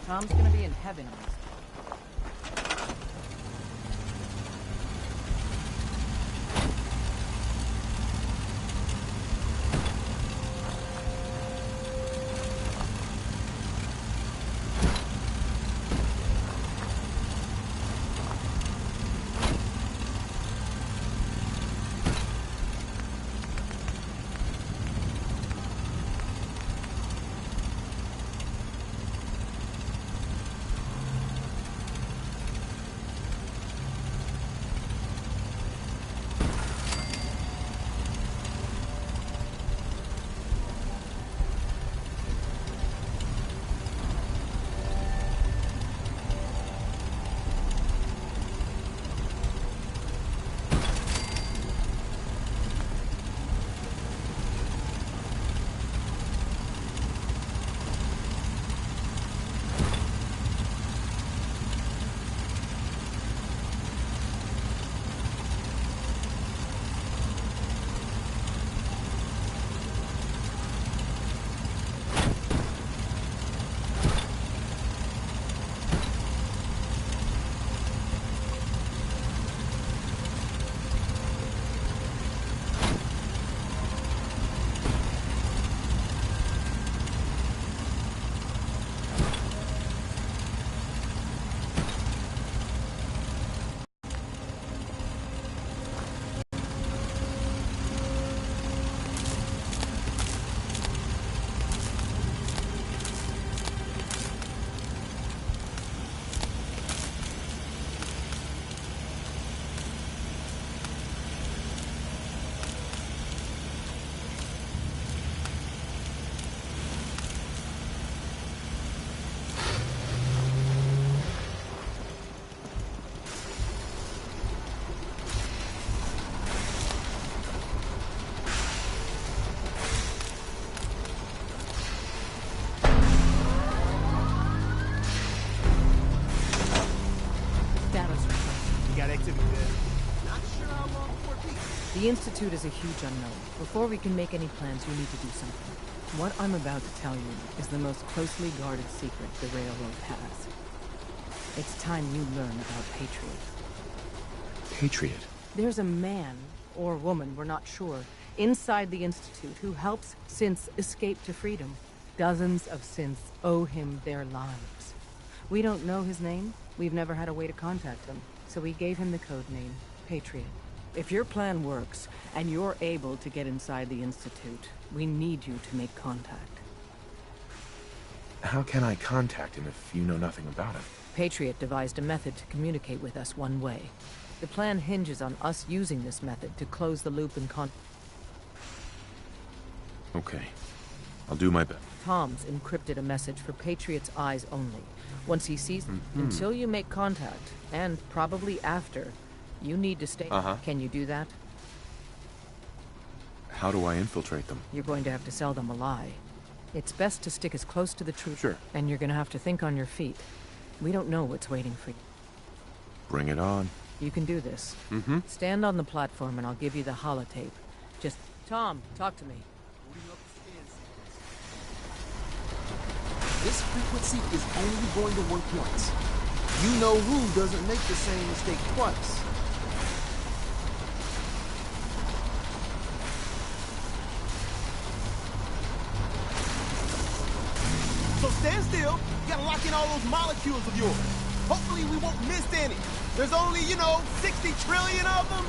Tom's gonna be in heaven on this. The Institute is a huge unknown. Before we can make any plans, you need to do something. What I'm about to tell you is the most closely guarded secret the Railroad has. It's time you learn about Patriot. Patriot? There's a man, or woman, we're not sure, inside the Institute who helps synths escape to freedom. Dozens of synths owe him their lives. We don't know his name. We've never had a way to contact him. So we gave him the code name, Patriot. If your plan works, and you're able to get inside the Institute, we need you to make contact. How can I contact him if you know nothing about him? Patriot devised a method to communicate with us one way. The plan hinges on us using this method to close the loop and Okay. I'll do my best. Tom's encrypted a message for Patriot's eyes only. Once he sees... Until you make contact, and probably after, you need to stay... Can you do that? How do I infiltrate them? You're going to have to sell them a lie. It's best to stick as close to the truth. Sure. And you're going to have to think on your feet. We don't know what's waiting for you. Bring it on. You can do this. Stand on the platform and I'll give you the holotape. Just... Tom, talk to me. This frequency is only going to work once. You know who doesn't make the same mistake twice. So stand still. You gotta lock in all those molecules of yours. Hopefully we won't miss any. There's only, 60 trillion of them.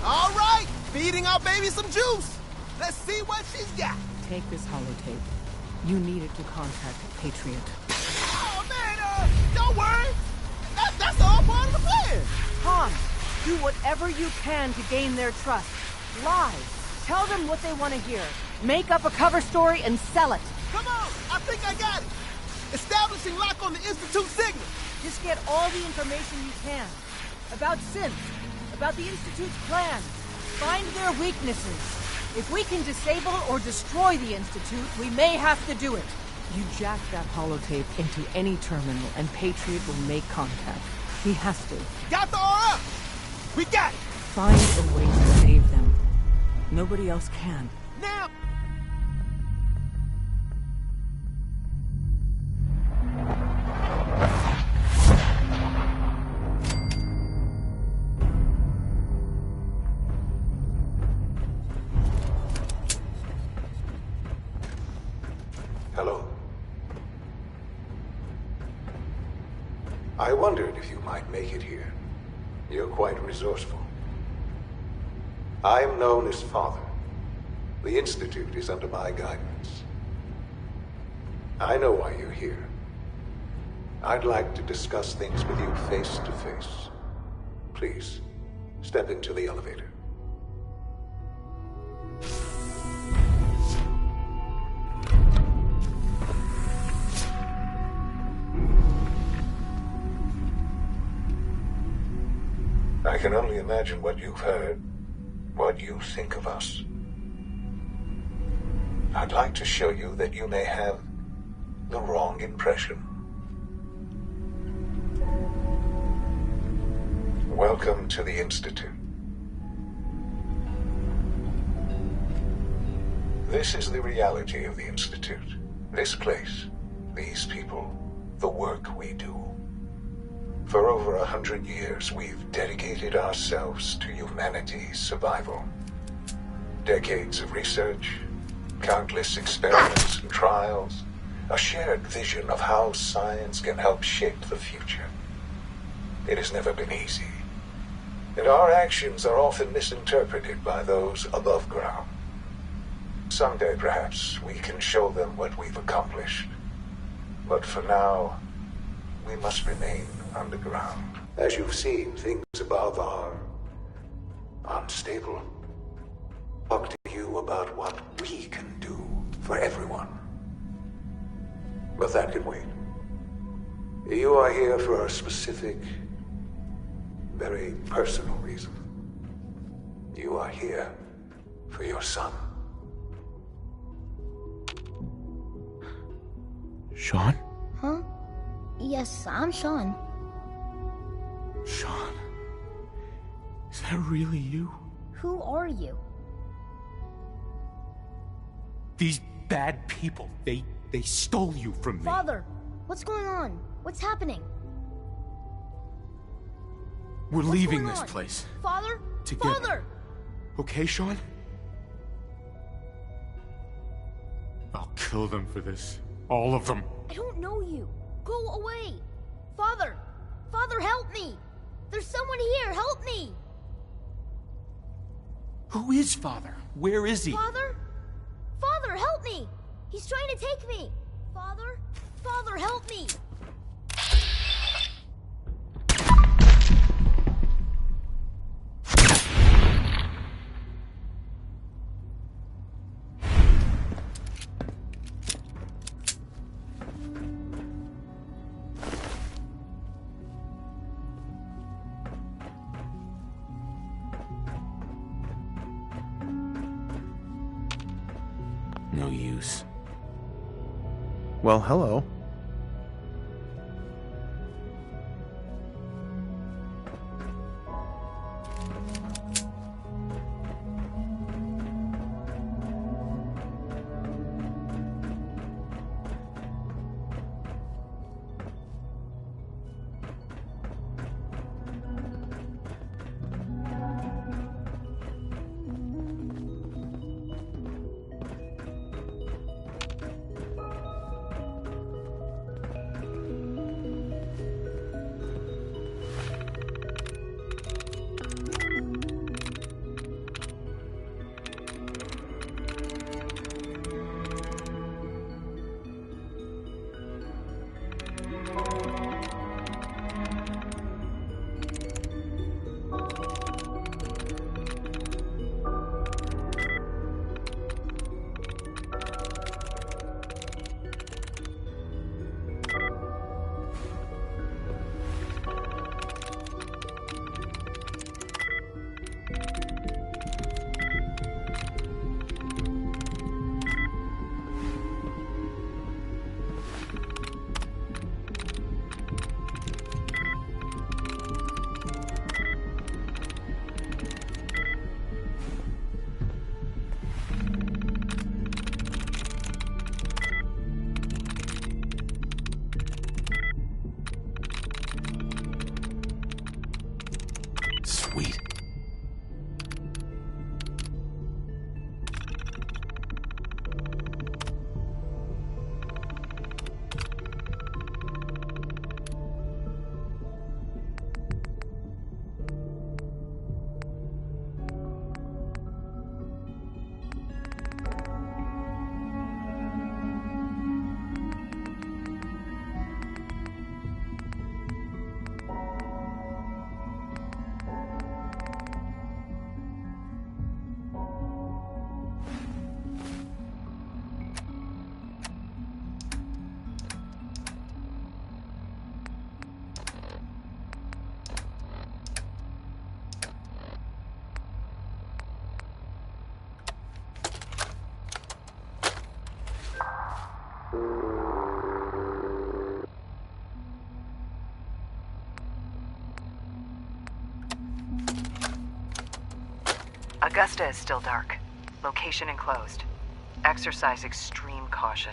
All right, feeding our baby some juice. Let's see what she's got. Take this holotape. You need it to contact Patriot. Oh, man, don't worry. That's all part of the plan. Tom, do whatever you can to gain their trust. Lie. Tell them what they want to hear. Make up a cover story and sell it. Come on, I think I got it. Establishing lock on the Institute signal. Just get all the information you can. About synth, about the Institute's plan. Find their weaknesses. If we can disable or destroy the Institute, we may have to do it. You jack that holotape into any terminal and Patriot will make contact. He has to. Got the RF! We got it! Find a way to save them. Nobody else can. Now... I wondered if you might make it here. You're quite resourceful. I'm known as Father. The Institute is under my guidance. I know why you're here. I'd like to discuss things with you face to face. Please, step into the elevator. I can only imagine what you've heard, what you think of us. I'd like to show you that you may have the wrong impression. Welcome to the Institute. This is the reality of the Institute. This place, these people, the work we do. For over 100 years, we've dedicated ourselves to humanity's survival. Decades of research, countless experiments and trials, a shared vision of how science can help shape the future. It has never been easy, and our actions are often misinterpreted by those above ground. Someday, perhaps, we can show them what we've accomplished. But for now, we must remain underground. As you've seen, things above are unstable. Talk to you about what we can do for everyone. But that can wait. You are here for a specific, very personal reason. You are here for your son. Sean? Huh? Yes, I'm Sean. Sean? Is that really you? Who are you? These bad people, they stole you from me. Father, what's going on? What's happening? We're leaving going this on? place. Father? Together. Father! Okay, Sean? I'll kill them for this. All of them. I don't know you. Go away. Father! Father, help me! There's someone here, help me! Who is Father? Where is he? Father? Father, help me! He's trying to take me! Father? Father, help me! No use. Well, hello. Sweet. Augusta is still dark. Location enclosed. Exercise extreme caution.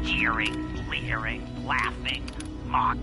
Jeering, leering, laughing, mock.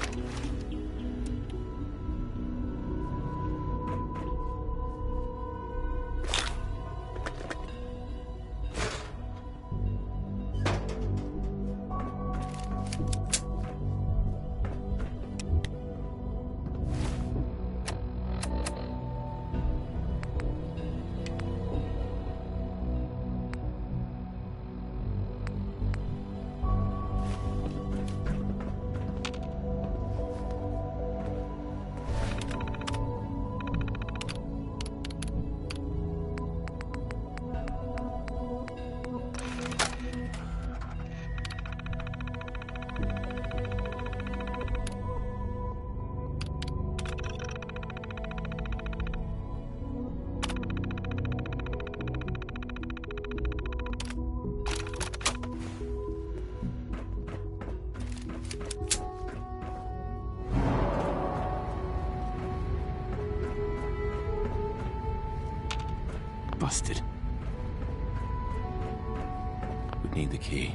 Busted. Would need the key.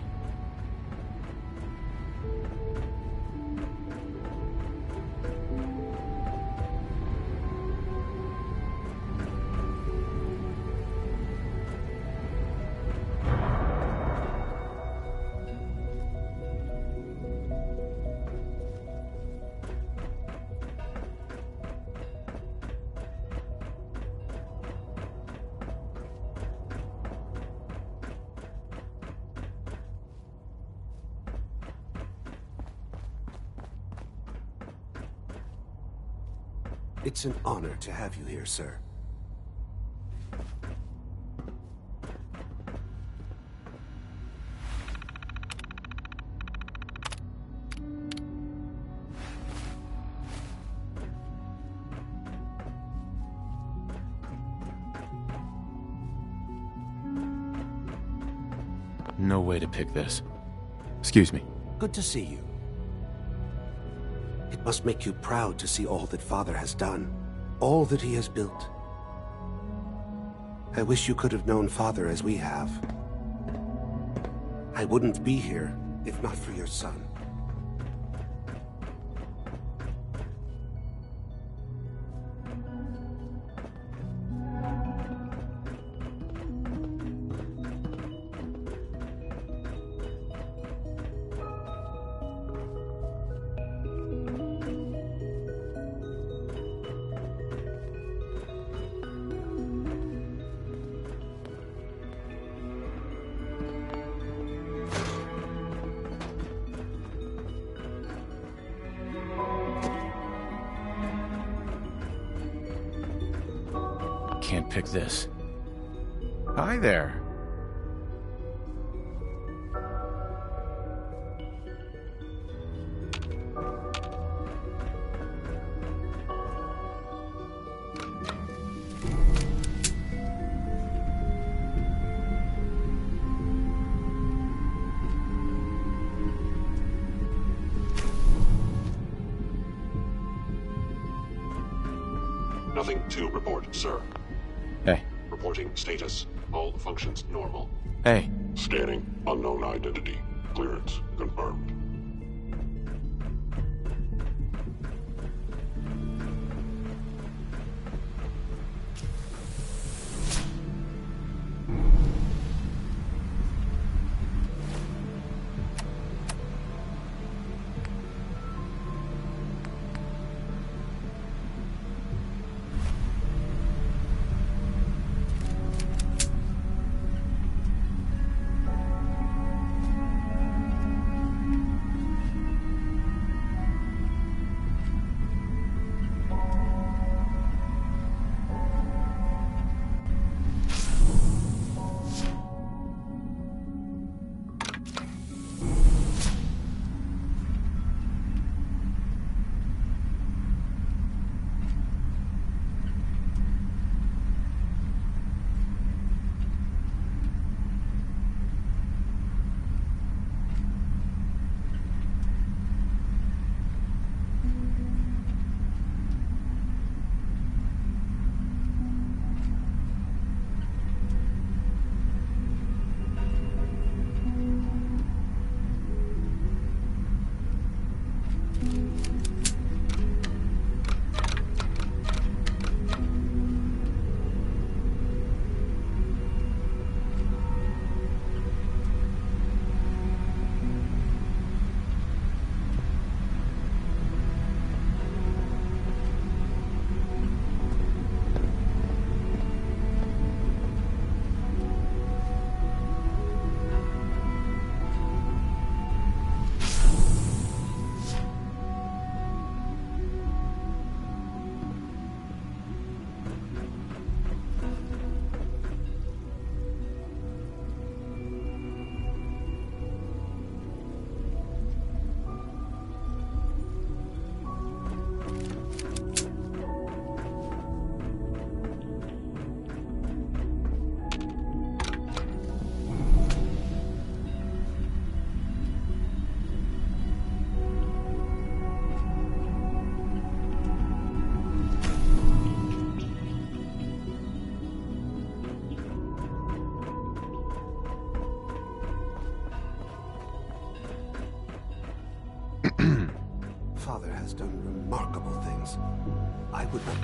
It's an honor to have you here, sir. No way to pick this. Excuse me. Good to see you. It must make you proud to see all that Father has done, all that he has built. I wish you could have known Father as we have. I wouldn't be here if not for your son. Can't pick this. Hi there. Nothing to report, sir. Hey. Reporting status. All functions normal. Hey. Scanning. Unknown identity. Clearance confirmed. father has done remarkable things. I would not...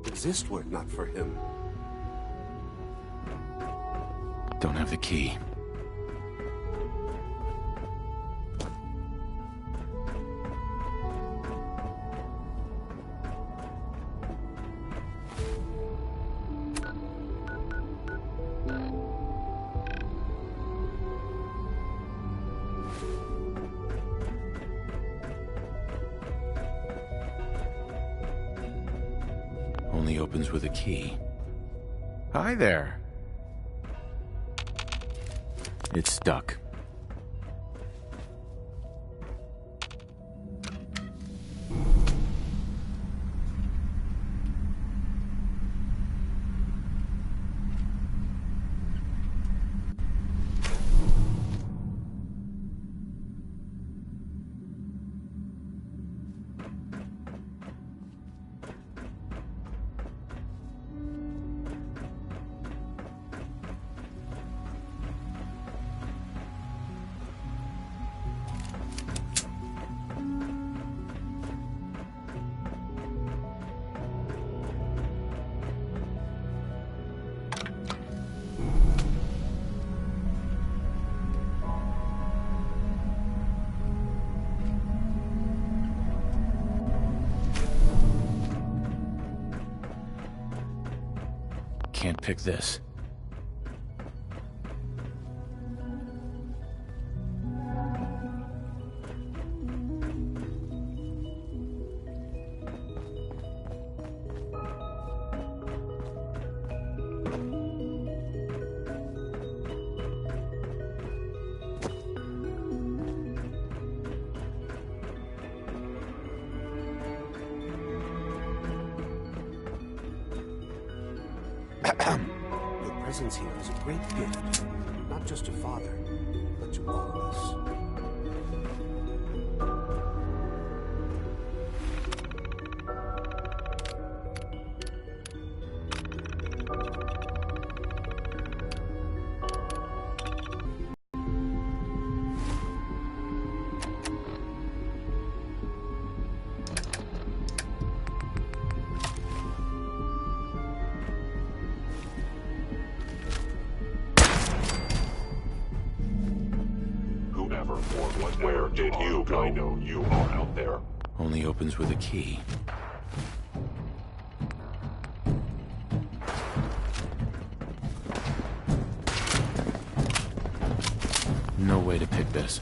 exist were it not for him. Don't have the key. Only opens with a key. Hi there. It's stuck. Can't pick this. Your presence here is a great gift, not just to Father, but to all of us. Where did you go? I know you are out there. Only opens with a key. No way to pick this.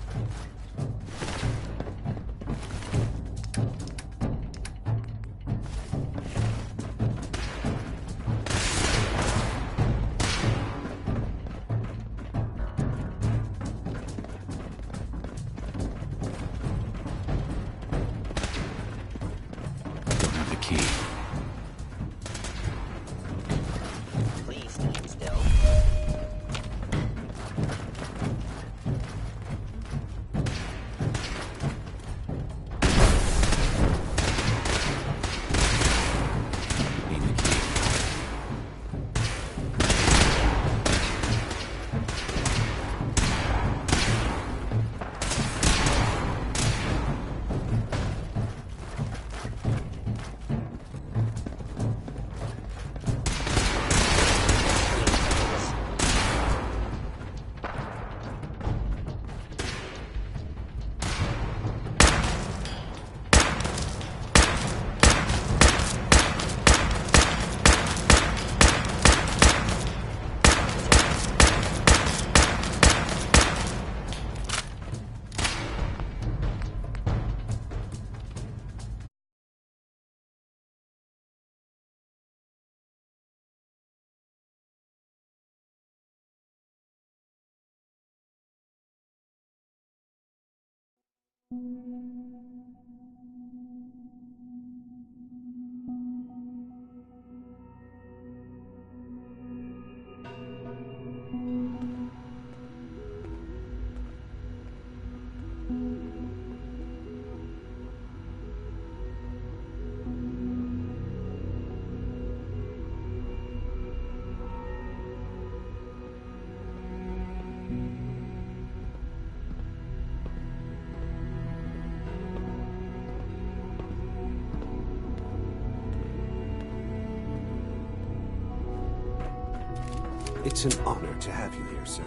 Please stand still. It's an honor to have you here, sir.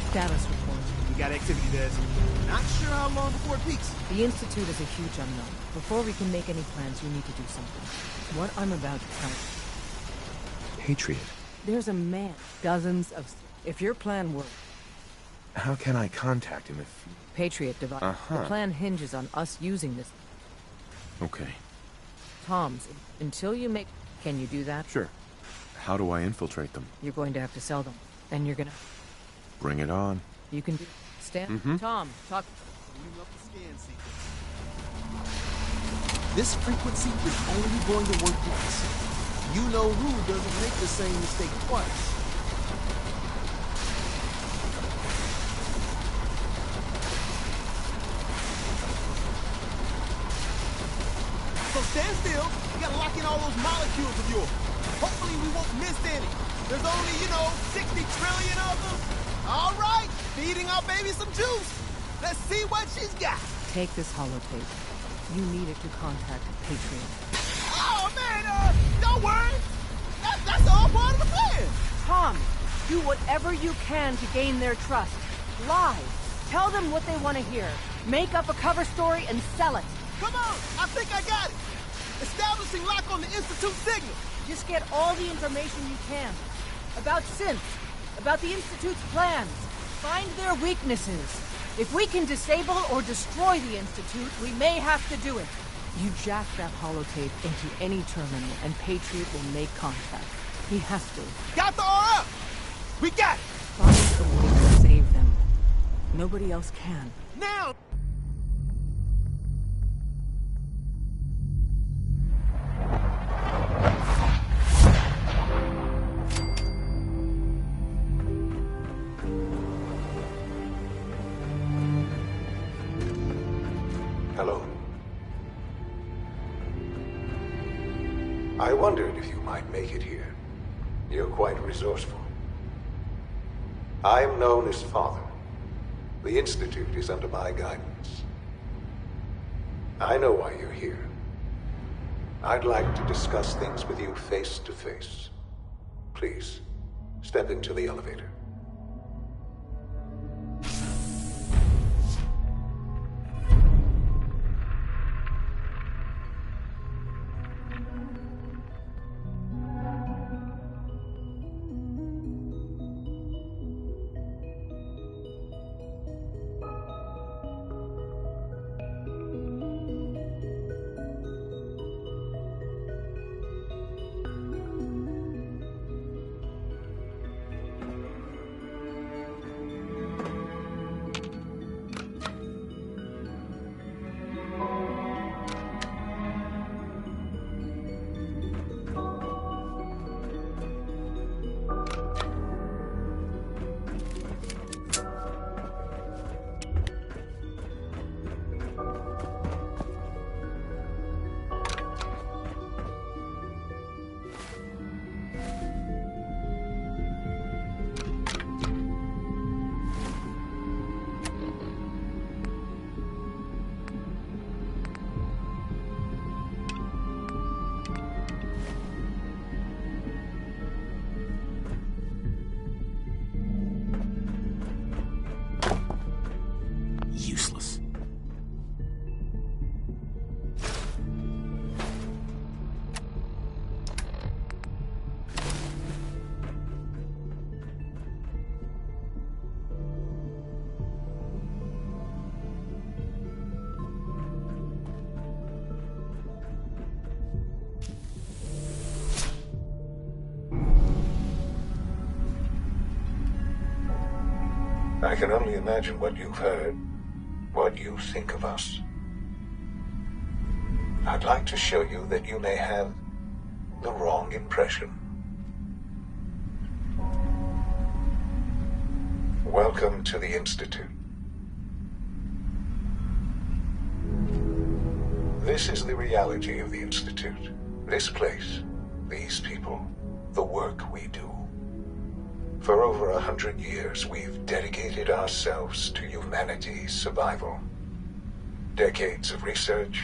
Status report. We got activity there. Not sure how long before it peaks. The Institute is a huge unknown. Before we can make any plans, you need to do something. What I'm about to tell you. Patriot. There's a man, dozens of... If your plan works... How can I contact him if... Patriot device. The plan hinges on us using this. Okay. Tom's, until you make... Can you do that? Sure. How do I infiltrate them? You're going to have to sell them. And you're gonna... Bring it on. You can do... Stan? Tom, talk... This frequency is only going to work once. You know who doesn't make the same mistake twice. So stand still. We gotta lock in all those molecules of yours. Hopefully we won't miss any. There's only, 60 trillion of them. All right, feeding our baby some juice. Let's see what she's got. Take this holotape. You need it to contact Patriot. Oh, man, don't worry. That's all part of the plan. Tom, do whatever you can to gain their trust. Lie. Tell them what they want to hear. Make up a cover story and sell it. Come on, I think I got it. Establishing lock on the Institute signal. Just get all the information you can. About synths, about the Institute's plans. Find their weaknesses. If we can disable or destroy the Institute, we may have to do it. You jack that holotape into any terminal, and Patriot will make contact. He has to. Got the RF! We got it! Find a way to save them. Nobody else can. Now! Hello. I wondered if you might make it here. You're quite resourceful. I am known as Father. The Institute is under my guidance. I know why you're here. I'd like to discuss things with you face to face. Please, step into the elevator. Useless. I can only imagine what you've heard, what you think of us. I'd like to show you that you may have the wrong impression. Welcome to the Institute. This is the reality of the Institute. This place, these people, the work we do. For over 100 years, we've dedicated ourselves to humanity's survival. Decades of research,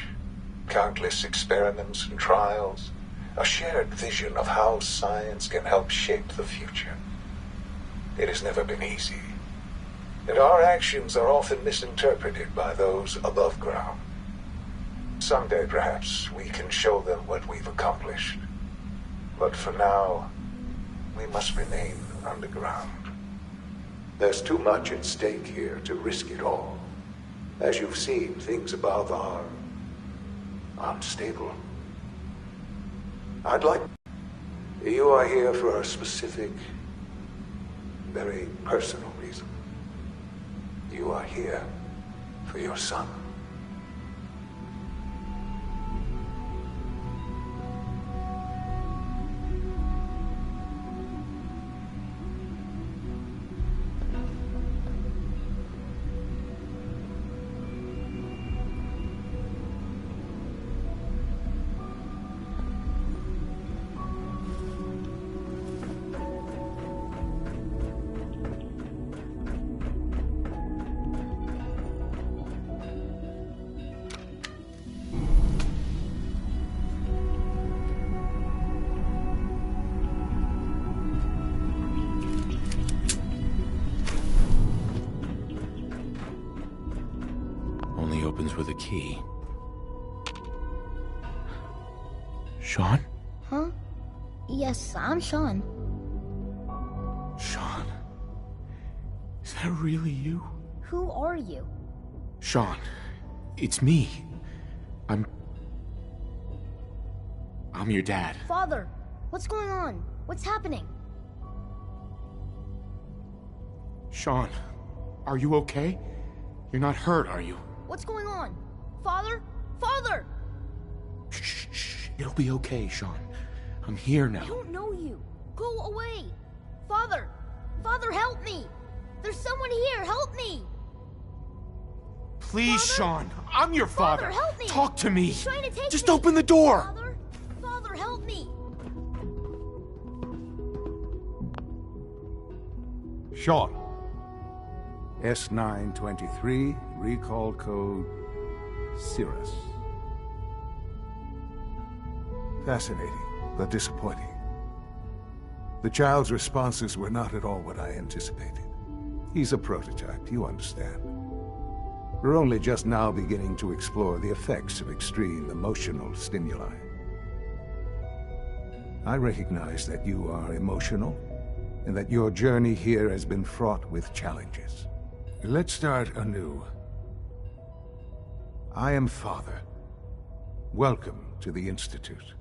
countless experiments and trials, a shared vision of how science can help shape the future. It has never been easy, and our actions are often misinterpreted by those above ground. Someday, perhaps, we can show them what we've accomplished. But for now, we must remain underground. There's too much at stake here to risk it all. As you've seen, things above are unstable. You are here for a specific, very personal reason. You are here for your son. Only opens with a key. Sean? Huh? Yes, I'm Sean. Sean? Is that really you? Who are you? Sean, it's me. I'm your dad. Father, what's going on? What's happening? Sean, are you okay? You're not hurt, are you? What's going on? Father? Father! Shh, shh. It'll be okay, Sean. I'm here now. I don't know you. Go away. Father! Father, help me! There's someone here. Help me! Please, Father? Sean. I'm your father. Father, help me! Talk to me. He's trying to take Just me. open the door. Father? Father, help me! Sean. S923, recall code Cirrus. Fascinating, but disappointing. The child's responses were not at all what I anticipated. He's a prototype, you understand. We're only just now beginning to explore the effects of extreme emotional stimuli. I recognize that you are emotional, and that your journey here has been fraught with challenges. Let's start anew. I am Father. Welcome to the Institute.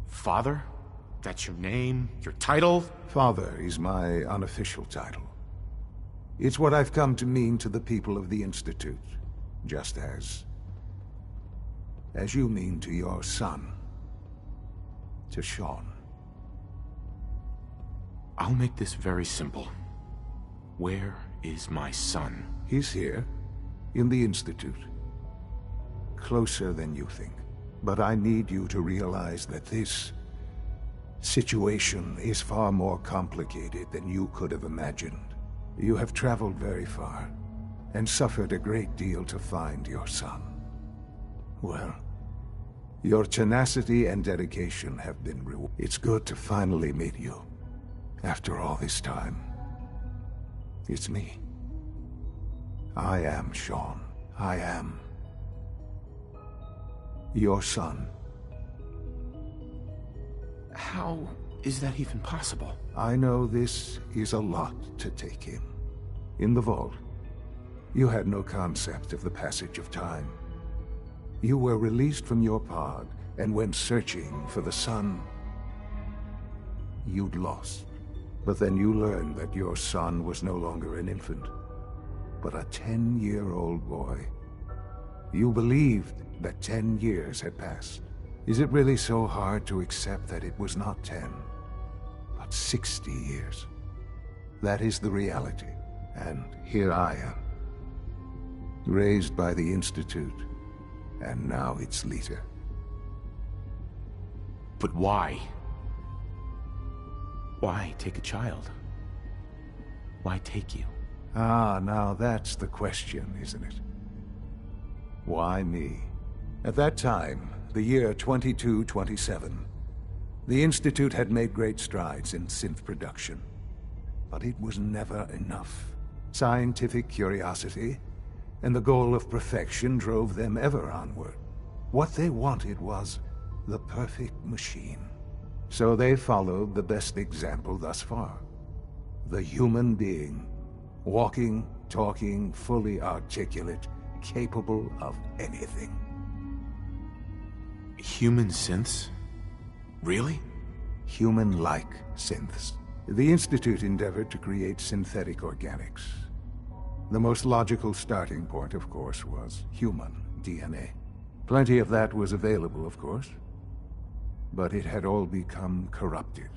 Father? That's your name? Your title? Father is my unofficial title. It's what I've come to mean to the people of the Institute, just as you mean to your son, to Sean. I'll make this very simple. Where is my son? He's here, in the Institute. Closer than you think. But I need you to realize that this situation is far more complicated than you could have imagined. You have traveled very far, and suffered a great deal to find your son. Well, your tenacity and dedication have been rewarded. It's good to finally meet you. After all this time, it's me. I am Sean. I am your son. How is that even possible? I know this is a lot to take in. In the vault, you had no concept of the passage of time. You were released from your pod and went searching for the son you'd lost. But then you learned that your son was no longer an infant, but a 10-year-old boy. You believed that 10 years had passed. Is it really so hard to accept that it was not 10, but 60 years? That is the reality, and here I am. Raised by the Institute, and now its leader. But why? Why take a child? Why take you? Ah, now that's the question, isn't it? Why me? At that time, the year 2227, the Institute had made great strides in synth production. But it was never enough. Scientific curiosity and the goal of perfection drove them ever onward. What they wanted was the perfect machine. So they followed the best example thus far. The human being. Walking, talking, fully articulate, capable of anything. Human synths? Really? Human-like synths. The Institute endeavored to create synthetic organics. The most logical starting point, of course, was human DNA. Plenty of that was available, of course. But it had all become corrupted.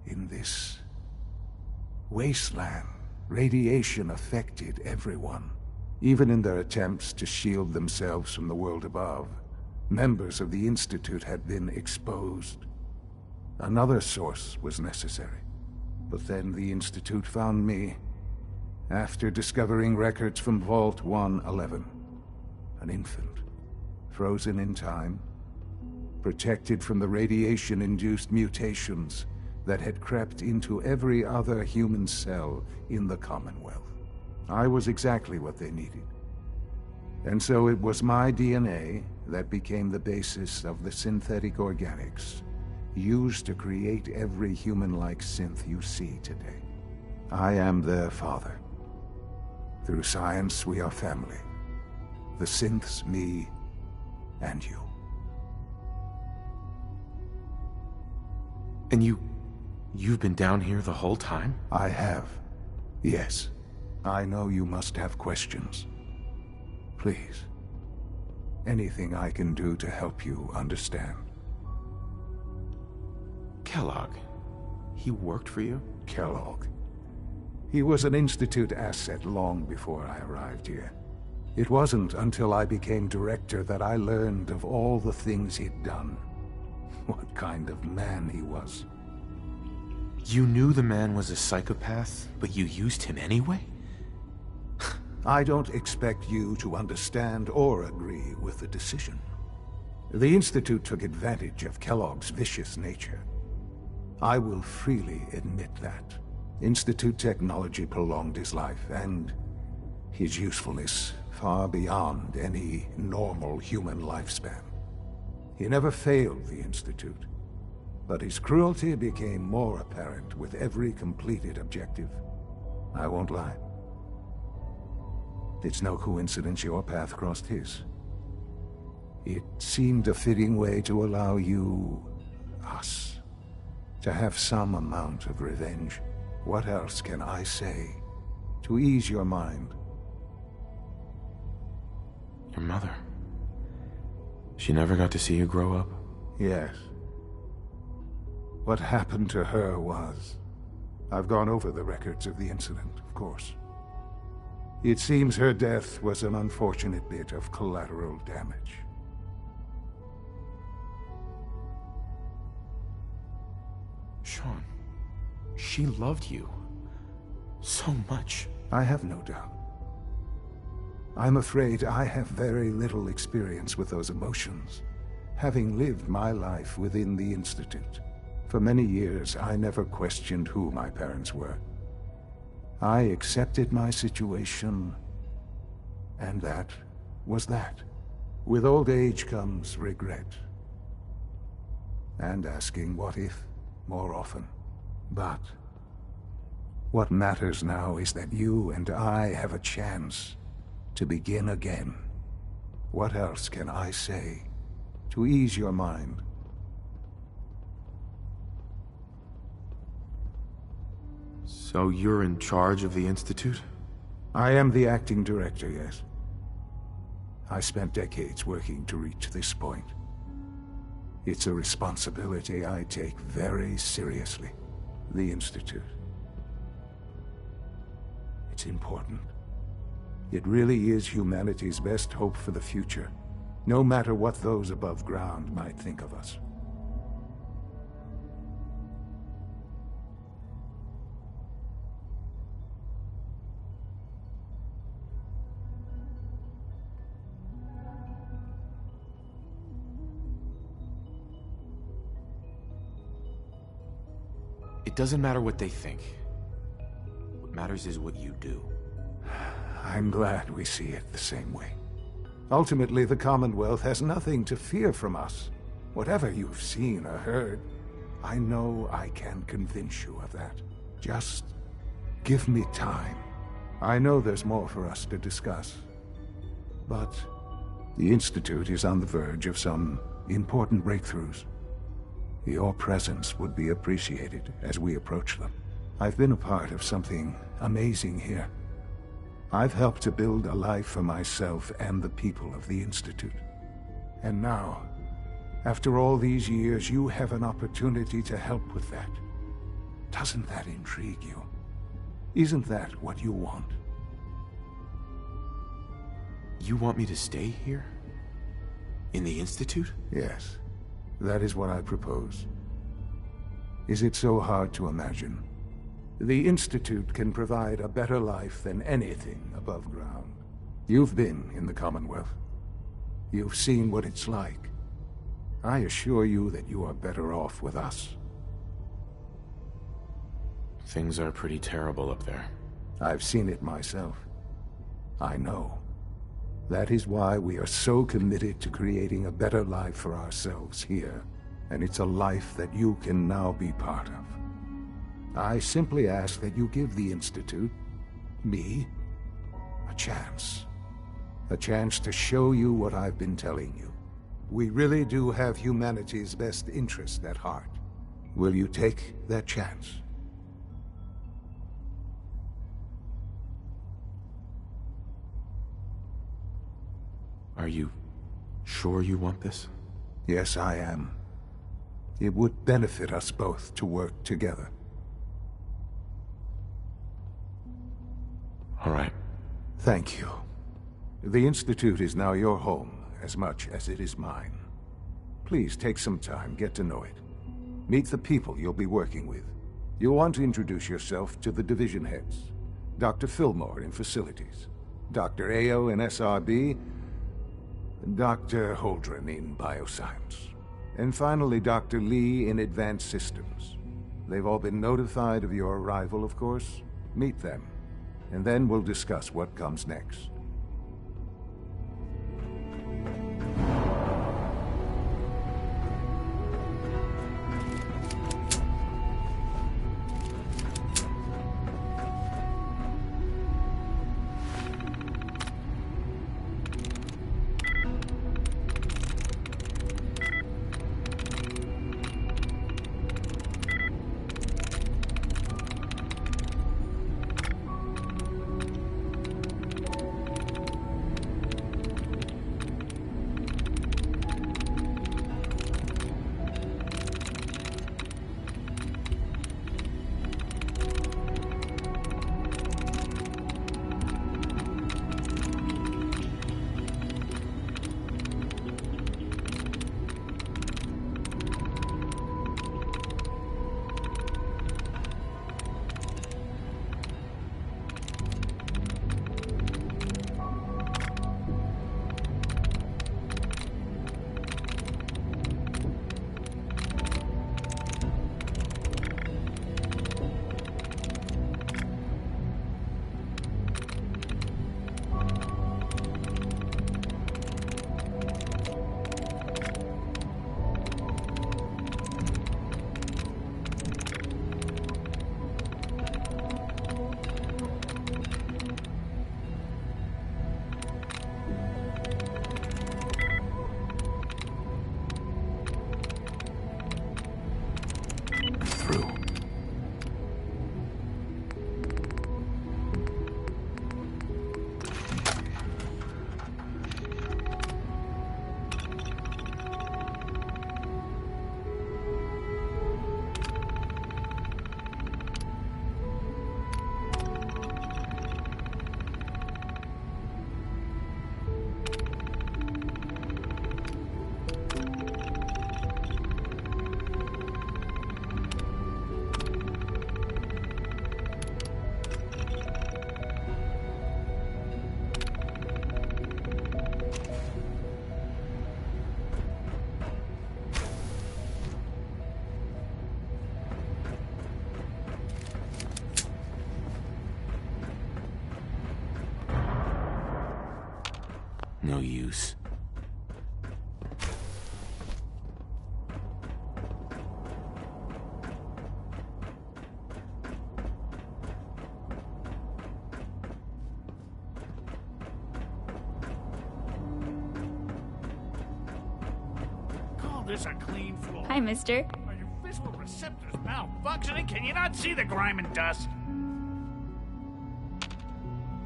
In this wasteland, radiation affected everyone. Even in their attempts to shield themselves from the world above, members of the Institute had been exposed. Another source was necessary. But then the Institute found me, after discovering records from Vault 111. An infant, frozen in time, protected from the radiation-induced mutations that had crept into every other human cell in the Commonwealth. I was exactly what they needed. And so it was my DNA that became the basis of the synthetic organics used to create every human-like synth you see today. I am their father. Through science, we are family. The synths, me, and you. And you've been down here the whole time? I have. Yes. I know you must have questions. Please. Anything I can do to help you understand. Kellogg. He worked for you? Kellogg. He was an Institute asset long before I arrived here. It wasn't until I became director that I learned of all the things he'd done. What kind of man he was. You knew the man was a psychopath, but you used him anyway? I don't expect you to understand or agree with the decision. The Institute took advantage of Kellogg's vicious nature. I will freely admit that. Institute technology prolonged his life, and his usefulness far beyond any normal human lifespan. He never failed the Institute, but his cruelty became more apparent with every completed objective. I won't lie. It's no coincidence your path crossed his. It seemed a fitting way to allow you, us, to have some amount of revenge. What else can I say to ease your mind? Your mother. She never got to see you grow up? Yes. What happened to her was... I've gone over the records of the incident, of course. It seems her death was an unfortunate bit of collateral damage. Sean, she loved you so much. I have no doubt. I'm afraid I have very little experience with those emotions, having lived my life within the Institute. For many years, I never questioned who my parents were. I accepted my situation, and that was that. With old age comes regret, and asking what if more often. But what matters now is that you and I have a chance to begin again. What else can I say to ease your mind? So you're in charge of the Institute? I am the acting director, yes. I spent decades working to reach this point. It's a responsibility I take very seriously. The Institute. It's important. It really is humanity's best hope for the future, no matter what those above ground might think of us. It doesn't matter what they think. What matters is what you do. I'm glad we see it the same way. Ultimately, the Commonwealth has nothing to fear from us. Whatever you've seen or heard, I know I can convince you of that. Just give me time. I know there's more for us to discuss. But the Institute is on the verge of some important breakthroughs. Your presence would be appreciated as we approach them. I've been a part of something amazing here. I've helped to build a life for myself and the people of the Institute. And now, after all these years, you have an opportunity to help with that. Doesn't that intrigue you? Isn't that what you want? You want me to stay here? In the Institute? Yes, that is what I propose. Is it so hard to imagine? The Institute can provide a better life than anything above ground. You've been in the Commonwealth. You've seen what it's like. I assure you that you are better off with us. Things are pretty terrible up there. I've seen it myself. I know. That is why we are so committed to creating a better life for ourselves here. And it's a life that you can now be part of. I simply ask that you give the Institute, me, a chance. A chance to show you what I've been telling you. We really do have humanity's best interest at heart. Will you take that chance? Are you sure you want this? Yes, I am. It would benefit us both to work together. All right. Thank you. The Institute is now your home, as much as it is mine. Please take some time, get to know it. Meet the people you'll be working with. You'll want to introduce yourself to the division heads. Dr. Fillmore in Facilities, Dr. Ao in SRB, Dr. Holdren in Bioscience, and finally Dr. Lee in Advanced Systems. They've all been notified of your arrival, of course. Meet them, and then we'll discuss what comes next. no use. Call this a clean floor. Hi, mister. Are your visual receptors malfunctioning? Can you not see the grime and dust?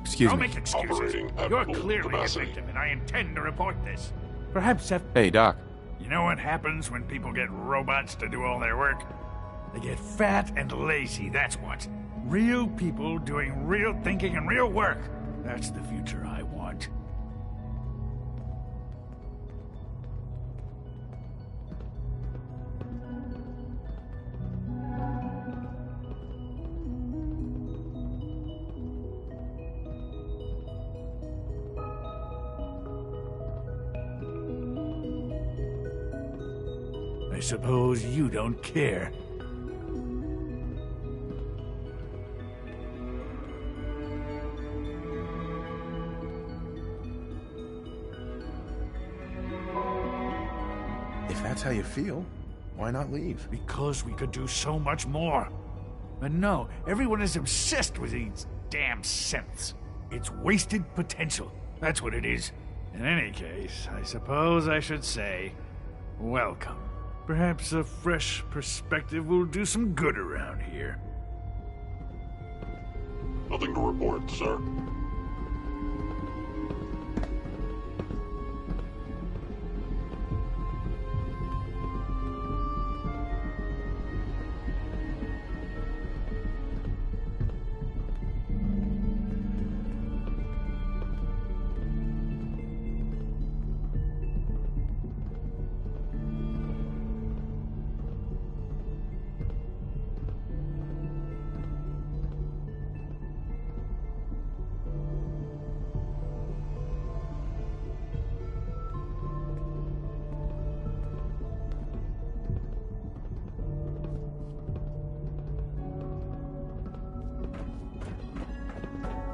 Excuse Don't me. make excuses. You're clearly a victim, and I intend to report this. Perhaps that... Hey, Doc. You know what happens when people get robots to do all their work? They get fat and lazy, that's what. Real people doing real thinking and real work. That's the future I want. I suppose you don't care. If that's how you feel, why not leave? Because we could do so much more. But no, everyone is obsessed with these damn synths. It's wasted potential. That's what it is. In any case, I suppose I should say, welcome. Perhaps a fresh perspective will do some good around here. Nothing to report, sir.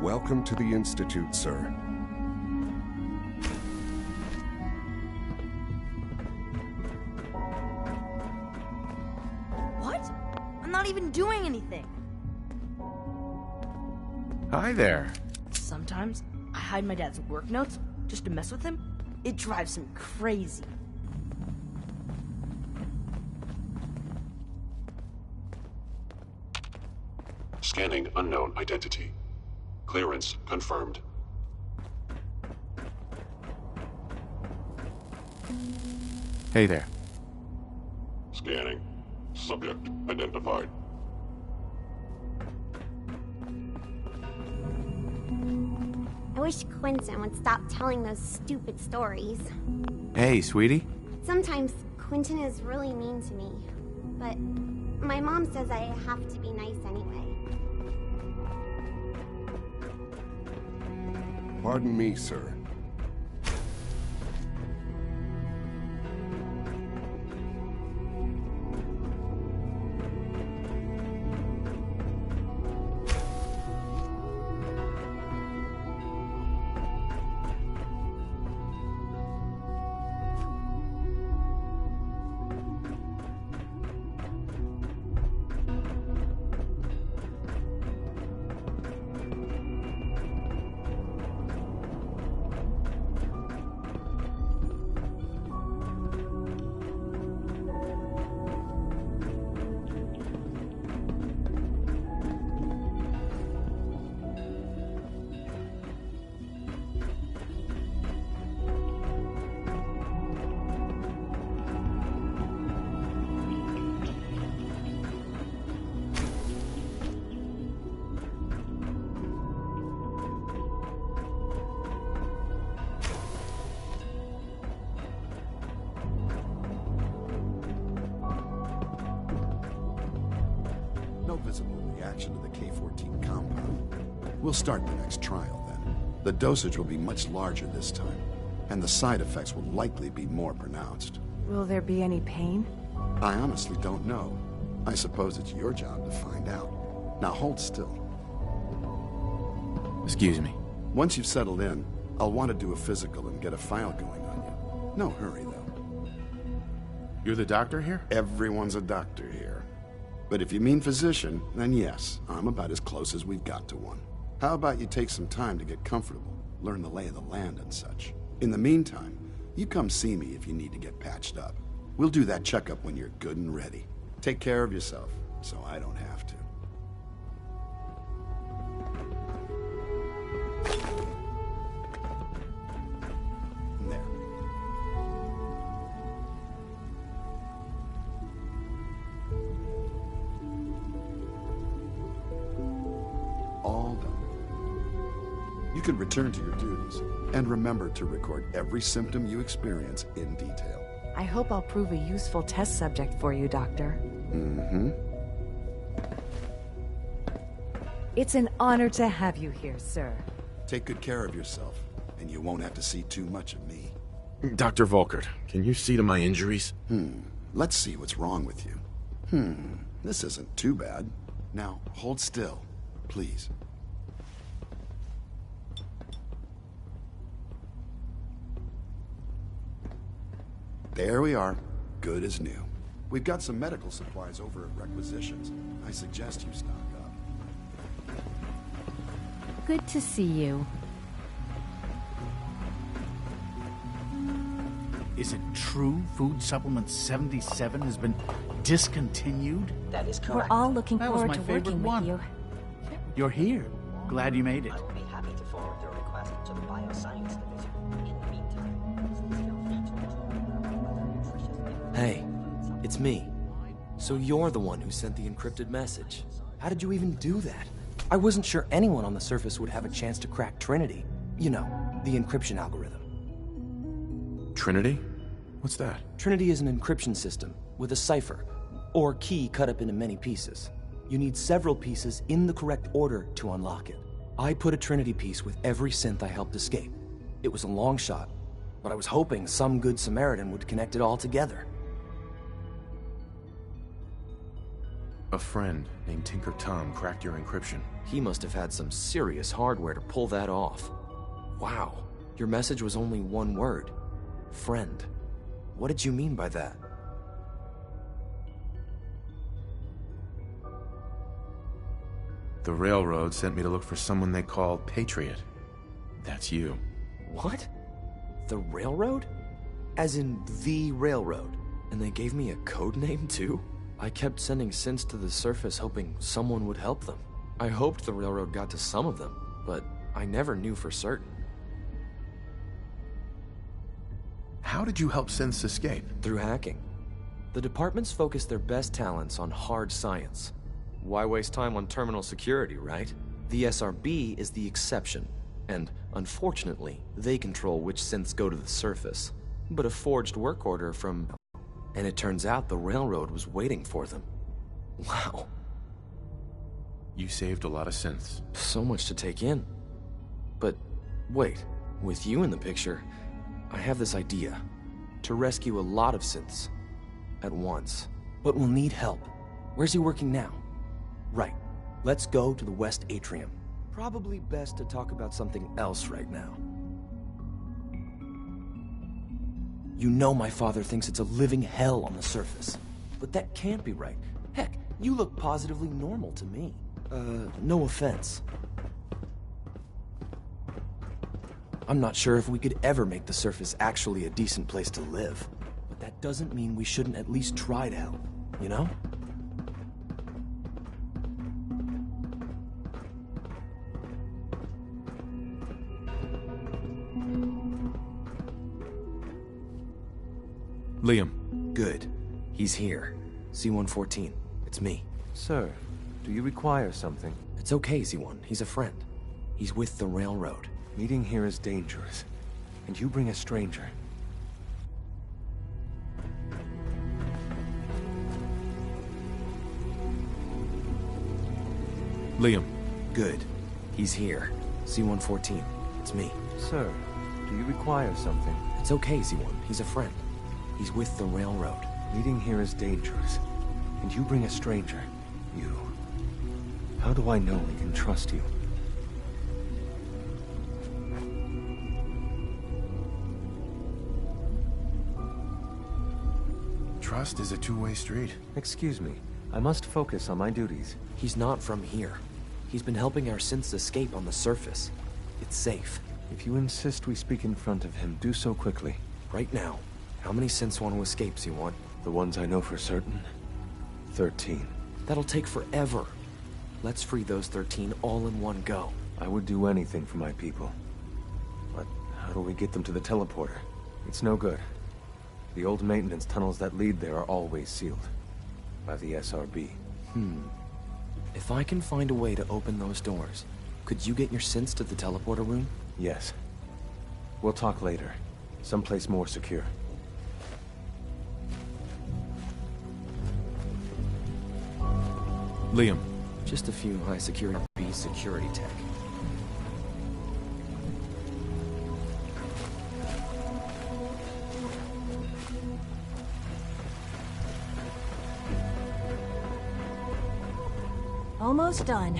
Welcome to the Institute, sir. What? I'm not even doing anything. Hi there. Sometimes I hide my dad's work notes just to mess with him. It drives him crazy. Scanning unknown identity. Clearance confirmed. Hey there. Scanning. Subject identified. I wish Quentin would stop telling those stupid stories. Hey, sweetie. Sometimes Quentin is really mean to me, but my mom says I have to be nice anyway. Pardon me, sir. No visible reaction to the K-14 compound. We'll start the next trial then. The dosage will be much larger this time, and the side effects will likely be more pronounced. Will there be any pain? I honestly don't know. I suppose it's your job to find out. Now hold still. Excuse me. Once you've settled in, I'll want to do a physical and get a file going on you. No hurry, though. You're the doctor here? Everyone's a doctor here. But if you mean physician, then yes, I'm about as close as we've got to one. How about you take some time to get comfortable, learn the lay of the land and such. In the meantime, you come see me if you need to get patched up. We'll do that checkup when you're good and ready. Take care of yourself, so I don't have to. There. All done. You can return to your duties, and remember to record every symptom you experience in detail. I hope I'll prove a useful test subject for you, Doctor. Mm-hmm. It's an honor to have you here, sir. Take good care of yourself, and you won't have to see too much of me. Dr. Volkert, can you see to my injuries? Let's see what's wrong with you. This isn't too bad. Now, hold still, please. There we are. Good as new. We've got some medical supplies over at Requisitions. I suggest you stock up. Good to see you. Is it true Food Supplement 77 has been discontinued? That is correct. We're all looking That was forward my to favorite working one. with you. You're here. Glad you made it. I will be happy to forward the request to the Bioscience Division. In the meantime, please feel free to explore other nutritious... Hey, it's me. So you're the one who sent the encrypted message. How did you even do that? I wasn't sure anyone on the surface would have a chance to crack Trinity. You know, the encryption algorithm. Trinity? What's that? Trinity is an encryption system with a cipher, or key cut up into many pieces. You need several pieces in the correct order to unlock it. I put a Trinity piece with every synth I helped escape. It was a long shot, but I was hoping some good Samaritan would connect it all together. A friend named Tinker Tom cracked your encryption. He must have had some serious hardware to pull that off. Wow, your message was only one word. Friend. What did you mean by that? The Railroad sent me to look for someone they call Patriot. That's you. What? The Railroad? As in the Railroad? And they gave me a code name too? I kept sending synths to the surface hoping someone would help them. I hoped the Railroad got to some of them, but I never knew for certain. How did you help synths escape? Through hacking. The departments focus their best talents on hard science. Why waste time on terminal security, right? The SRB is the exception, and unfortunately, they control which synths go to the surface. But a forged work order from... And it turns out the Railroad was waiting for them. Wow. You saved a lot of synths. So much to take in. But wait, with you in the picture, I have this idea. To rescue a lot of synths. At once. But we'll need help. Where's he working now? Right. Let's go to the West Atrium. Probably best to talk about something else right now. You know my father thinks it's a living hell on the surface. But that can't be right. Heck, you look positively normal to me. No offense. I'm not sure if we could ever make the surface actually a decent place to live. But that doesn't mean we shouldn't at least try to help, you know? Liam. Good. He's here. C-114. It's me. Sir, do you require something? It's okay, Z-1. He's a friend. He's with the Railroad. Meeting here is dangerous. And you bring a stranger. Liam. Good. He's here. C-114. It's me. Sir, do you require something? It's okay, Z-1. He's a friend. He's with the Railroad. Meeting here is dangerous. And you bring a stranger. You. How do I know we can trust you? trust is a two-way street. Excuse me. I must focus on my duties. He's not from here. He's been helping our synths escape on the surface. It's safe. If you insist we speak in front of him, do so quickly. Right now. How many synths want to escape, C1? The ones I know for certain? 13. That'll take forever. Let's free those 13 all in one go. I would do anything for my people. But how do we get them to the teleporter? It's no good. The old maintenance tunnels that lead there are always sealed. By the SRB. If I can find a way to open those doors, could you get your synths to the teleporter room? Yes. We'll talk later. Someplace more secure. Liam. Just a few high-security security tech. Almost done.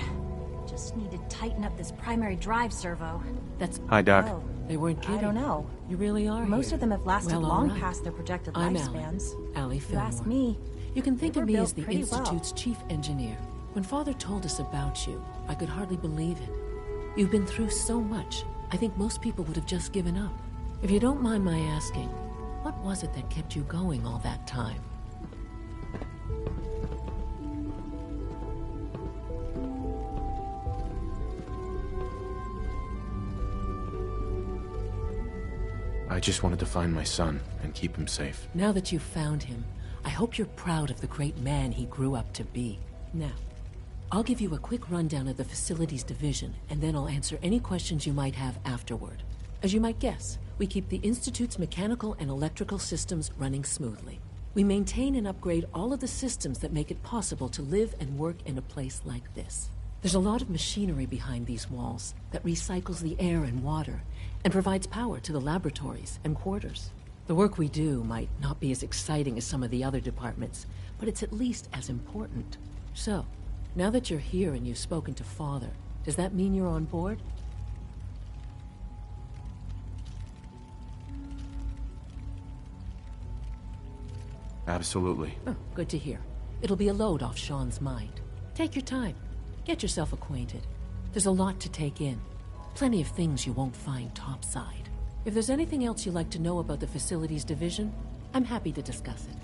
Just need to tighten up this primary drive servo. That's... Hi, Doc. Oh, They weren't kidding. I don't know. You really are Most here. of them have lasted Well, all long right. past their projected I'm lifespans. Allie If you ask Fillmore. me, You can think they of were me as built the pretty well. Institute's chief engineer. When Father told us about you, I could hardly believe it. You've been through so much, I think most people would have just given up. If you don't mind my asking, what was it that kept you going all that time? I just wanted to find my son and keep him safe. Now that you've found him, I hope you're proud of the great man he grew up to be. Now, I'll give you a quick rundown of the Facilities Division, and then I'll answer any questions you might have afterward. As you might guess, we keep the Institute's mechanical and electrical systems running smoothly. We maintain and upgrade all of the systems that make it possible to live and work in a place like this. There's a lot of machinery behind these walls that recycles the air and water and provides power to the laboratories and quarters. The work we do might not be as exciting as some of the other departments, but it's at least as important. So, now that you're here and you've spoken to Father, does that mean you're on board? Absolutely. Oh, good to hear. It'll be a load off Sean's mind. Take your time. Get yourself acquainted. There's a lot to take in. Plenty of things you won't find topside. If there's anything else you'd like to know about the Facilities Division, I'm happy to discuss it.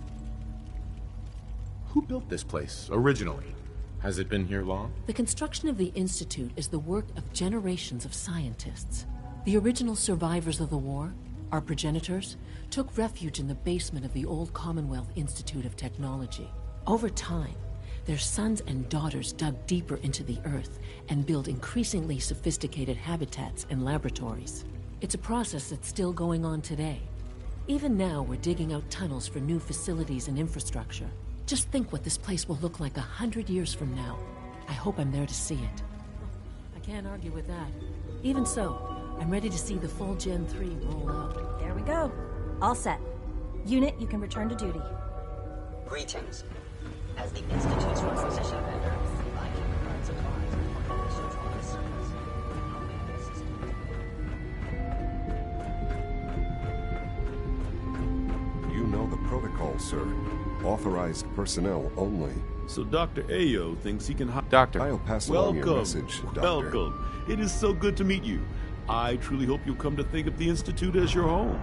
Who built this place, originally? Has it been here long? The construction of the Institute is the work of generations of scientists. The original survivors of the war, our progenitors, took refuge in the basement of the old Commonwealth Institute of Technology. Over time, their sons and daughters dug deeper into the earth and built increasingly sophisticated habitats and laboratories. It's a process that's still going on today. Even now, we're digging out tunnels for new facilities and infrastructure. Just think what this place will look like 100 years from now. I hope I'm there to see it. I can't argue with that. Even so, I'm ready to see the full Gen 3 roll out. There we go. All set. Unit, you can return to duty. Greetings. As the Institute's requisition vendor, I can provide supplies and operations on this service. I'll make this system. You know the protocol, sir. Authorized personnel only. So Dr. Ayo thinks he can... Doctor. I'll pass along your Welcome. message, Doctor. Welcome. It is so good to meet you. I truly hope you'll come to think of the Institute as your home.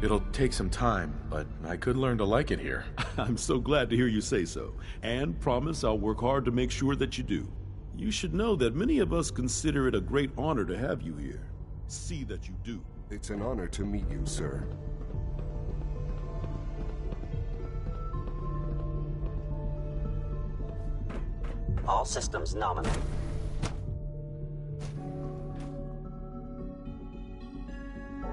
It'll take some time, but I could learn to like it here. I'm so glad to hear you say so, and promise I'll work hard to make sure that you do. You should know that many of us consider it a great honor to have you here. See that you do. It's an honor to meet you, sir. All systems nominal.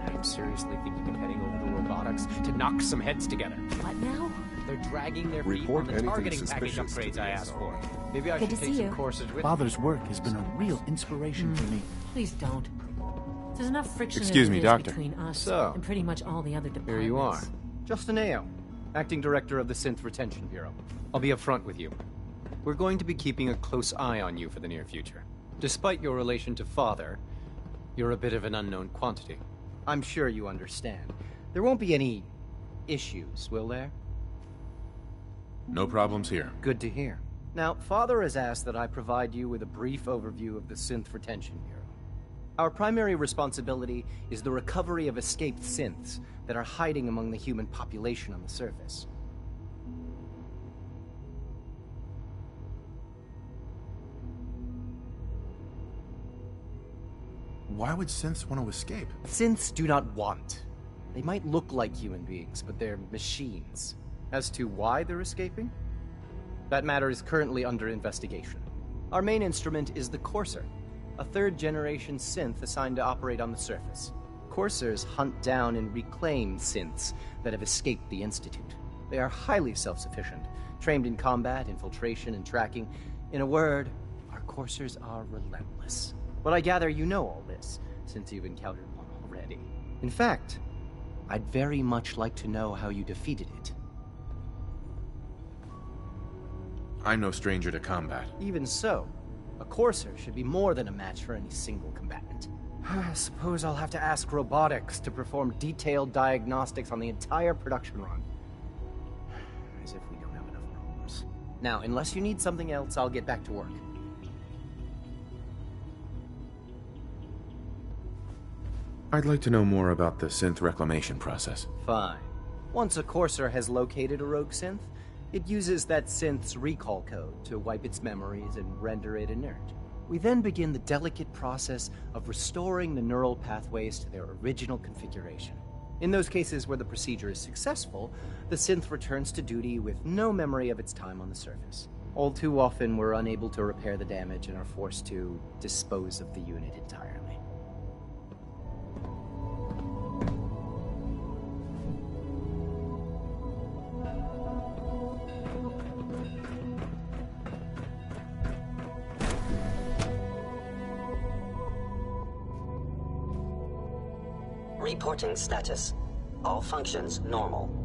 I'm seriously thinking of heading over to robotics to knock some heads together. What now? They're dragging their feet Report on the anything targeting package suspicious to upgrades the I asked SR. for. Maybe I Good should to take see some you. courses with Father's work has been a real inspiration for me. Please don't. There's enough friction Excuse as it me, is Doctor. between us So, and pretty much all the other departments. Here you are. Justin Ayo, Acting Director of the Synth Retention Bureau. I'll be upfront with you. We're going to be keeping a close eye on you for the near future. Despite your relation to Father, you're a bit of an unknown quantity. I'm sure you understand. There won't be any issues, will there? No problems here. Good to hear. Now, Father has asked that I provide you with a brief overview of the Synth Retention Bureau. Our primary responsibility is the recovery of escaped synths that are hiding among the human population on the surface. Why would synths want to escape? Synths do not want. They might look like human beings, but they're machines. As to why they're escaping? That matter is currently under investigation. Our main instrument is the Courser, a third-generation synth assigned to operate on the surface. Coursers hunt down and reclaim synths that have escaped the Institute. They are highly self-sufficient, trained in combat, infiltration, and tracking. In a word, our Coursers are relentless. But I gather you know all this, since you've encountered one already. In fact, I'd very much like to know how you defeated it. I'm no stranger to combat. Even so, a Courser should be more than a match for any single combatant. I suppose I'll have to ask robotics to perform detailed diagnostics on the entire production run. As if we don't have enough problems. Now, unless you need something else, I'll get back to work. I'd like to know more about the synth reclamation process. Fine. Once a Courser has located a rogue synth, it uses that synth's recall code to wipe its memories and render it inert. We then begin the delicate process of restoring the neural pathways to their original configuration. In those cases where the procedure is successful, the synth returns to duty with no memory of its time on the surface. All too often, we're unable to repair the damage and are forced to dispose of the unit entirely. Reporting status. All functions normal.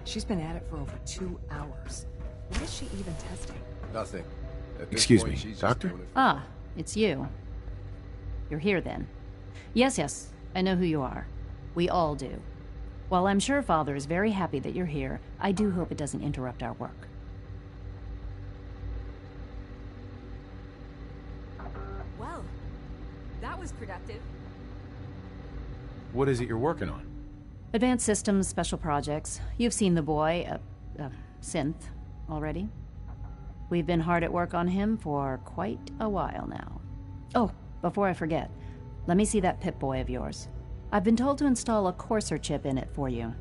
She's been at it for over 2 hours. What is she even testing? Nothing. Excuse me, Doctor? Ah, it's you. You're here then. Yes, I know who you are. We all do. While I'm sure Father is very happy that you're here, I do hope it doesn't interrupt our work. Well, that was productive. What is it you're working on? Advanced Systems Special Projects. You've seen the boy, Synth, already. We've been hard at work on him for quite a while now. Oh, before I forget, let me see that Pip-Boy of yours. I've been told to install a Courser chip in it for you.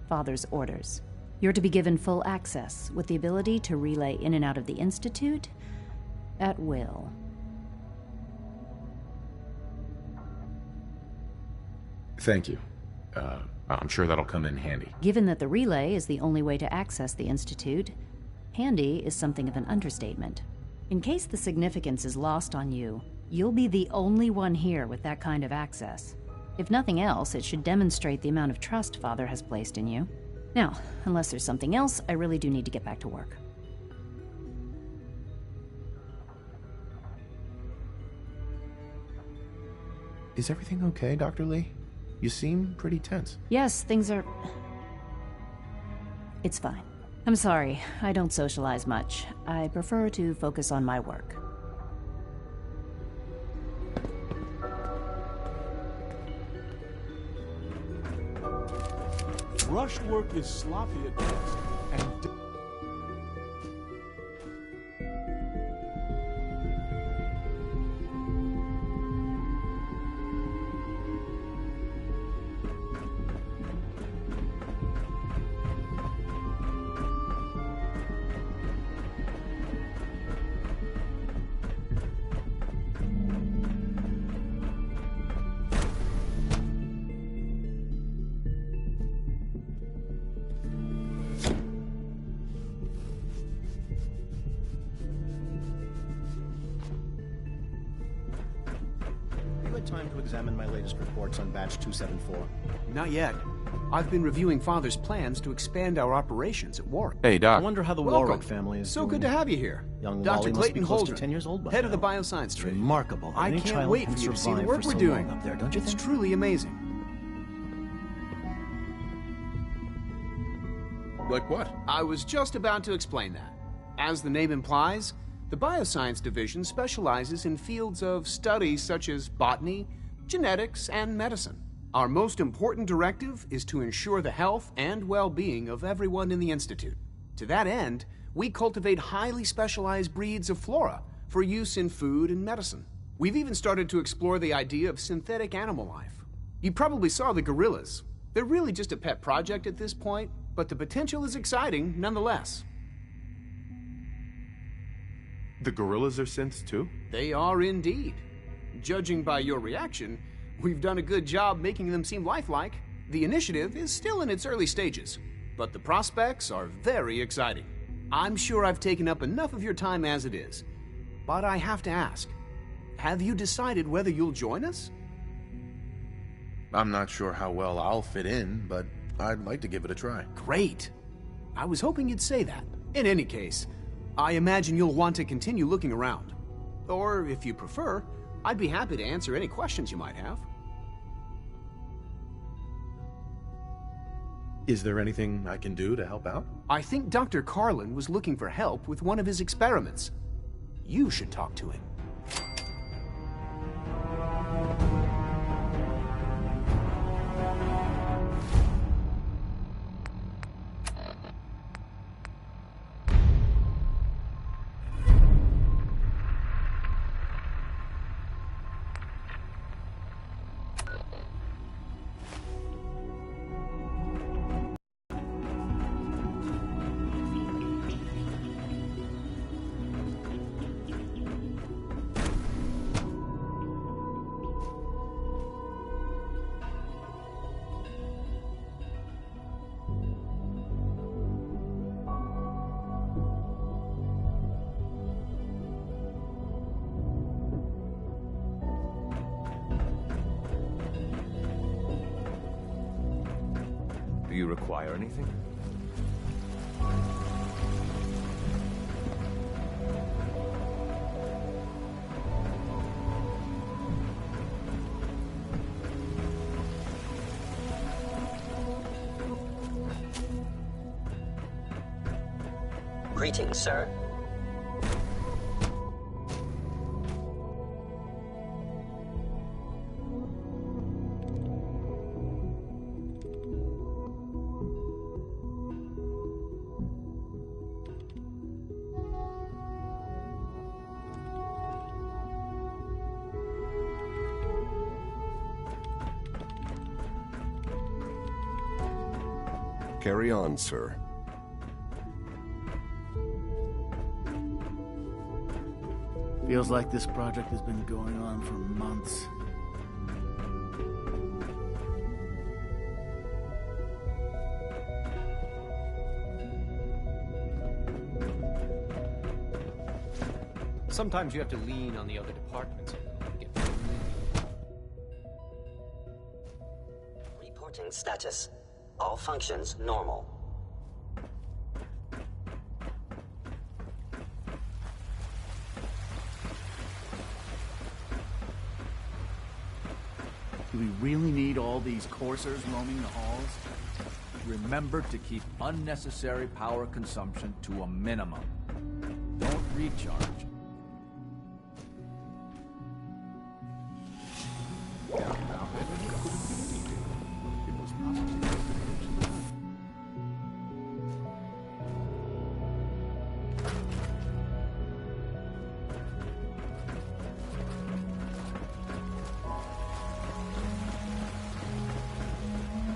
Father's orders. You're to be given full access, with the ability to relay in and out of the Institute at will. Thank you. I'm sure that'll come in handy. Given that the relay is the only way to access the Institute, handy is something of an understatement. In case the significance is lost on you, you'll be the only one here with that kind of access. If nothing else, it should demonstrate the amount of trust Father has placed in you. Now, unless there's something else, I really do need to get back to work. Is everything okay, Dr. Lee? You seem pretty tense. Yes, things are... It's fine. I'm sorry, I don't socialize much. I prefer to focus on my work. Rushed work is sloppy at best, and... had time to examine my latest reports on Batch 274? Not yet. I've been reviewing Father's plans to expand our operations at Warwick. Hey, Doc. I wonder how the Welcome. Warwick family is So doing. good to have you here. Young Dr. Wally must Clayton be close to Holdren, 10 years old by head now. of the bioscience It's trade. remarkable that I any can't child wait can for you to see the survive work for we're so doing. long up there, don't you It's think? truly amazing. Like what? I was just about to explain that. As the name implies, the Bioscience Division specializes in fields of study such as botany, genetics, and medicine. Our most important directive is to ensure the health and well-being of everyone in the Institute. To that end, we cultivate highly specialized breeds of flora for use in food and medicine. We've even started to explore the idea of synthetic animal life. You probably saw the gorillas. They're really just a pet project at this point, but the potential is exciting nonetheless. The gorillas are synths too? They are indeed. Judging by your reaction, we've done a good job making them seem lifelike. The initiative is still in its early stages, but the prospects are very exciting. I'm sure I've taken up enough of your time as it is, but I have to ask, have you decided whether you'll join us? I'm not sure how well I'll fit in, but I'd like to give it a try. Great. I was hoping you'd say that. In any case, I imagine you'll want to continue looking around. Or, if you prefer, I'd be happy to answer any questions you might have. Is there anything I can do to help out? I think Dr. Carlin was looking for help with one of his experiments. You should talk to him. Do you require anything? Greetings, sir. Carry on, sir. Feels like this project has been going on for months. Sometimes you have to lean on the other departments to get Reporting status. All functions normal. Do we really need all these coursers roaming the halls? Remember to keep unnecessary power consumption to a minimum. Don't recharge.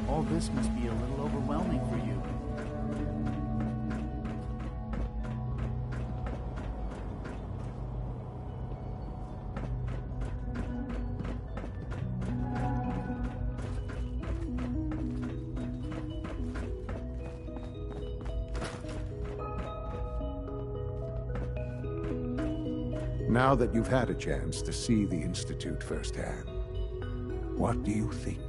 All this must be a little overwhelming for you. Now that you've had a chance to see the Institute firsthand, What do you think?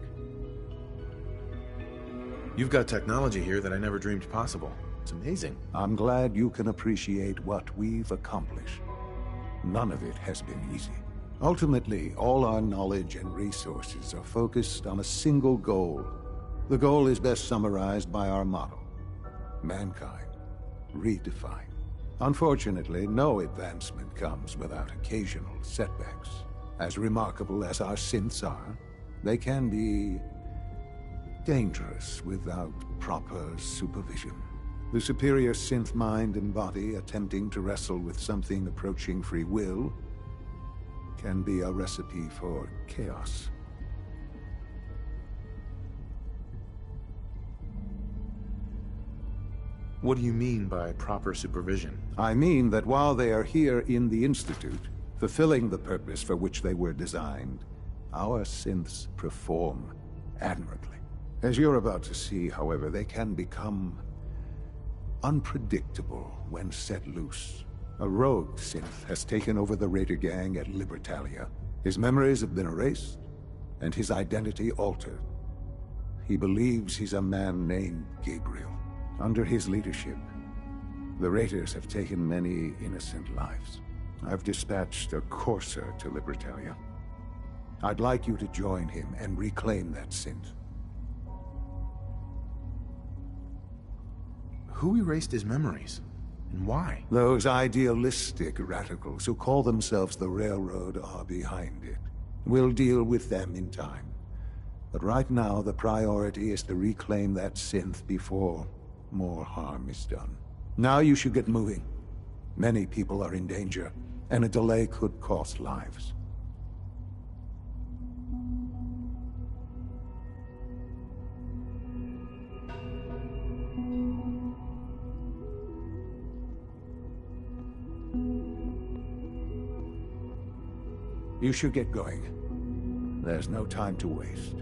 You've got technology here that I never dreamed possible. It's amazing. I'm glad you can appreciate what we've accomplished. None of it has been easy. Ultimately, all our knowledge and resources are focused on a single goal. The goal is best summarized by our motto: mankind, redefined. Unfortunately, no advancement comes without occasional setbacks. As remarkable as our synths are, they can be dangerous without proper supervision. The superior synth mind and body attempting to wrestle with something approaching free will can be a recipe for chaos. What do you mean by proper supervision? I mean that while they are here in the Institute, fulfilling the purpose for which they were designed, our synths perform admirably. As you're about to see, however, they can become unpredictable when set loose. A rogue synth has taken over the Raider gang at Libertalia. His memories have been erased, and his identity altered. He believes he's a man named Gabriel. Under his leadership, the Raiders have taken many innocent lives. I've dispatched a courser to Libertalia. I'd like you to join him and reclaim that synth. Who erased his memories? And why? Those idealistic radicals who call themselves the Railroad are behind it. We'll deal with them in time. But right now, the priority is to reclaim that synth before more harm is done. Now you should get moving. Many people are in danger, and a delay could cost lives. You should get going. There's no time to waste.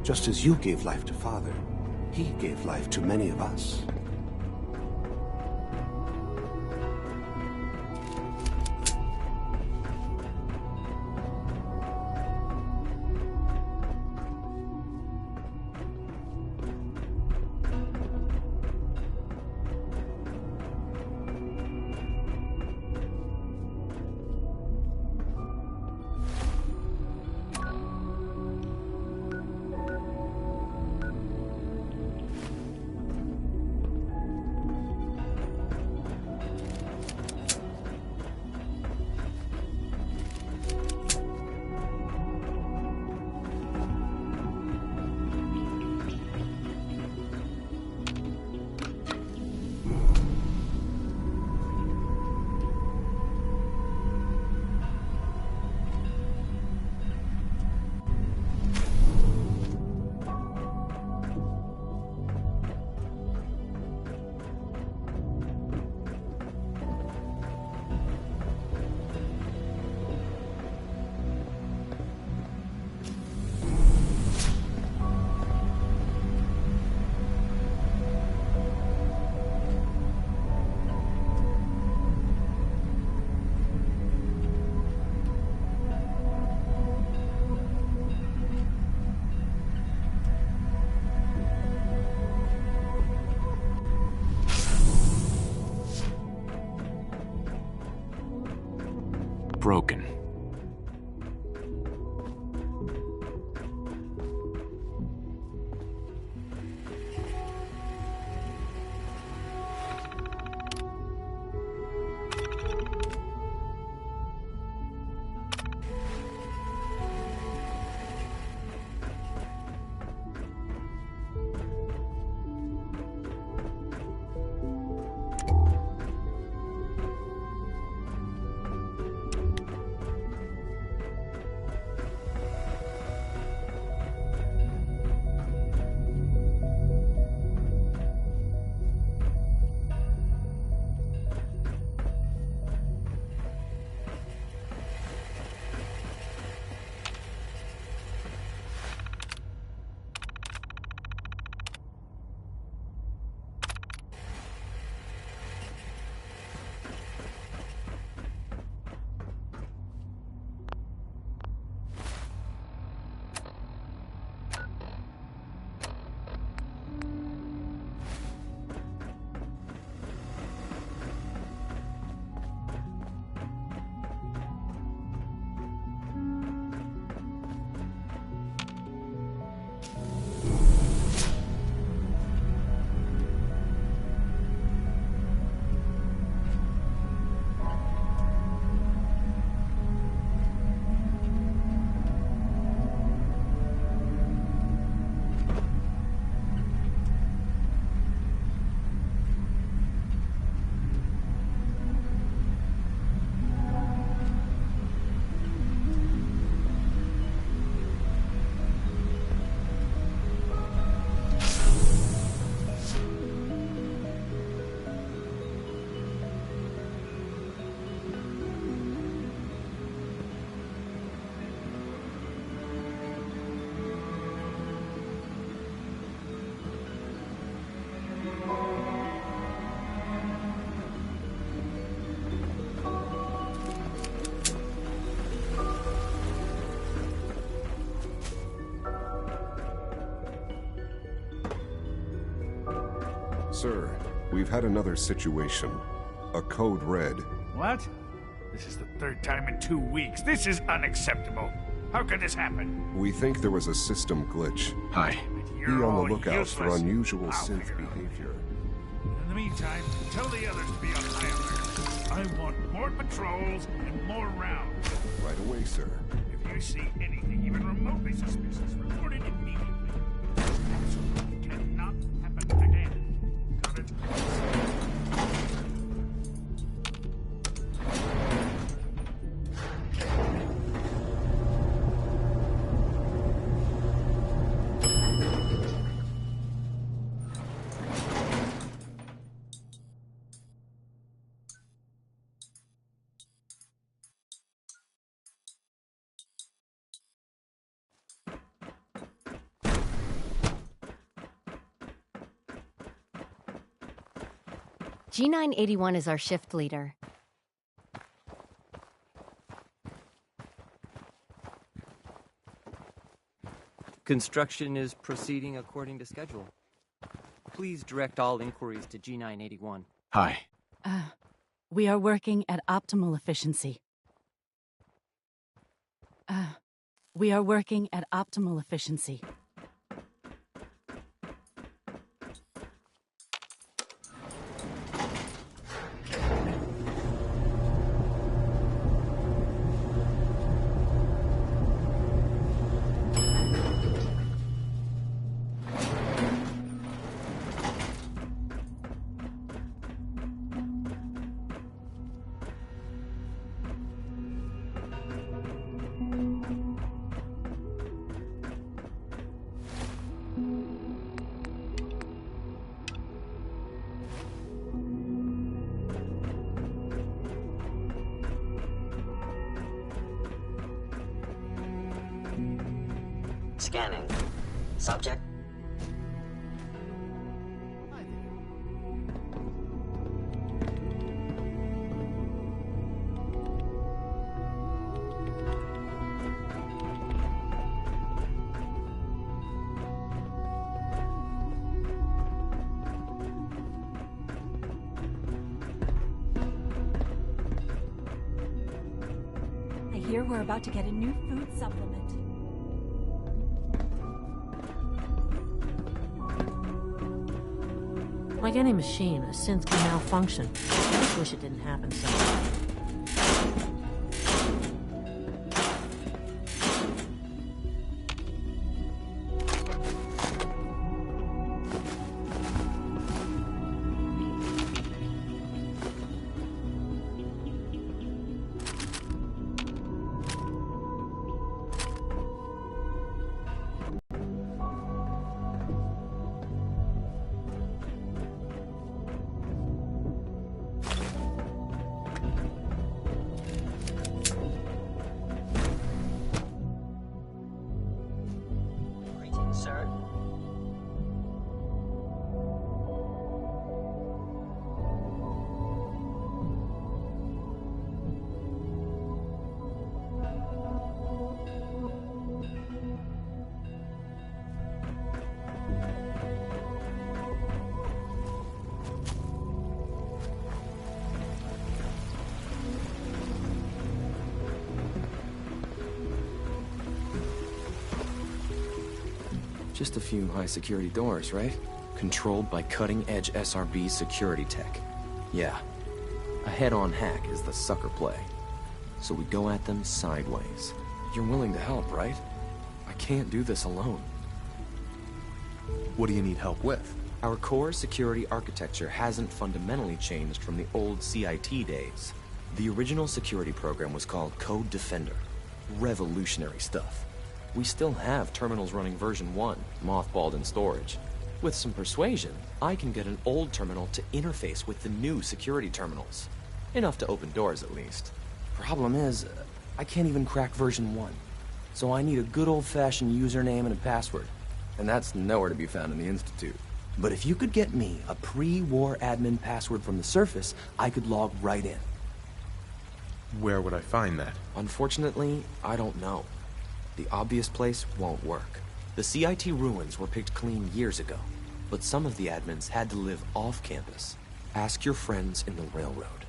Just as you gave life to Father, he gave life to many of us. Broken. Sir, we've had another situation. A code red. What? This is the third time in 2 weeks. This is unacceptable. How could this happen? We think there was a system glitch. Hi. Be on all the lookout for useless. unusual I'll synth figure it out. behavior. In the meantime, tell the others to be on high alert. I want more patrols and more rounds. Right away, sir. If you see anything even remotely suspicious, report it immediately. This absolutely cannot happen again. Got it? G981 is our shift leader. Construction is proceeding according to schedule. Please direct all inquiries to G981. Hi. We are working at optimal efficiency. We are working at optimal efficiency. Scanning. Subject. I hear we're about to get a new food supplement. Like any machine, a synth can malfunction. I just wish it didn't happen so much. Greetings, sir. Just a few high-security doors, right? Controlled by cutting-edge SRB security tech. Yeah. A head-on hack is the sucker play. So we go at them sideways. You're willing to help, right? I can't do this alone. What do you need help with? Our core security architecture hasn't fundamentally changed from the old CIT days. The original security program was called Code Defender. Revolutionary stuff. We still have terminals running version 1, mothballed in storage. With some persuasion, I can get an old terminal to interface with the new security terminals. Enough to open doors, at least. Problem is, I can't even crack version 1. So I need a good old-fashioned username and a password. And that's nowhere to be found in the Institute. But if you could get me a pre-war admin password from the surface, I could log right in. Where would I find that? Unfortunately, I don't know. The obvious place won't work. The CIT ruins were picked clean years ago. but some of the admins had to live off campus. Ask your friends in the railroad.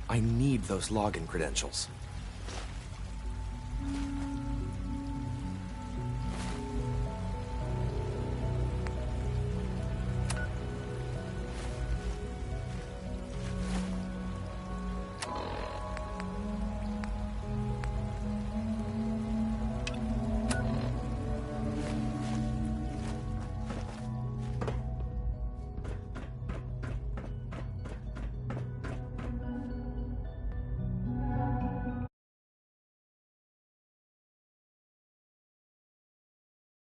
I need those login credentials.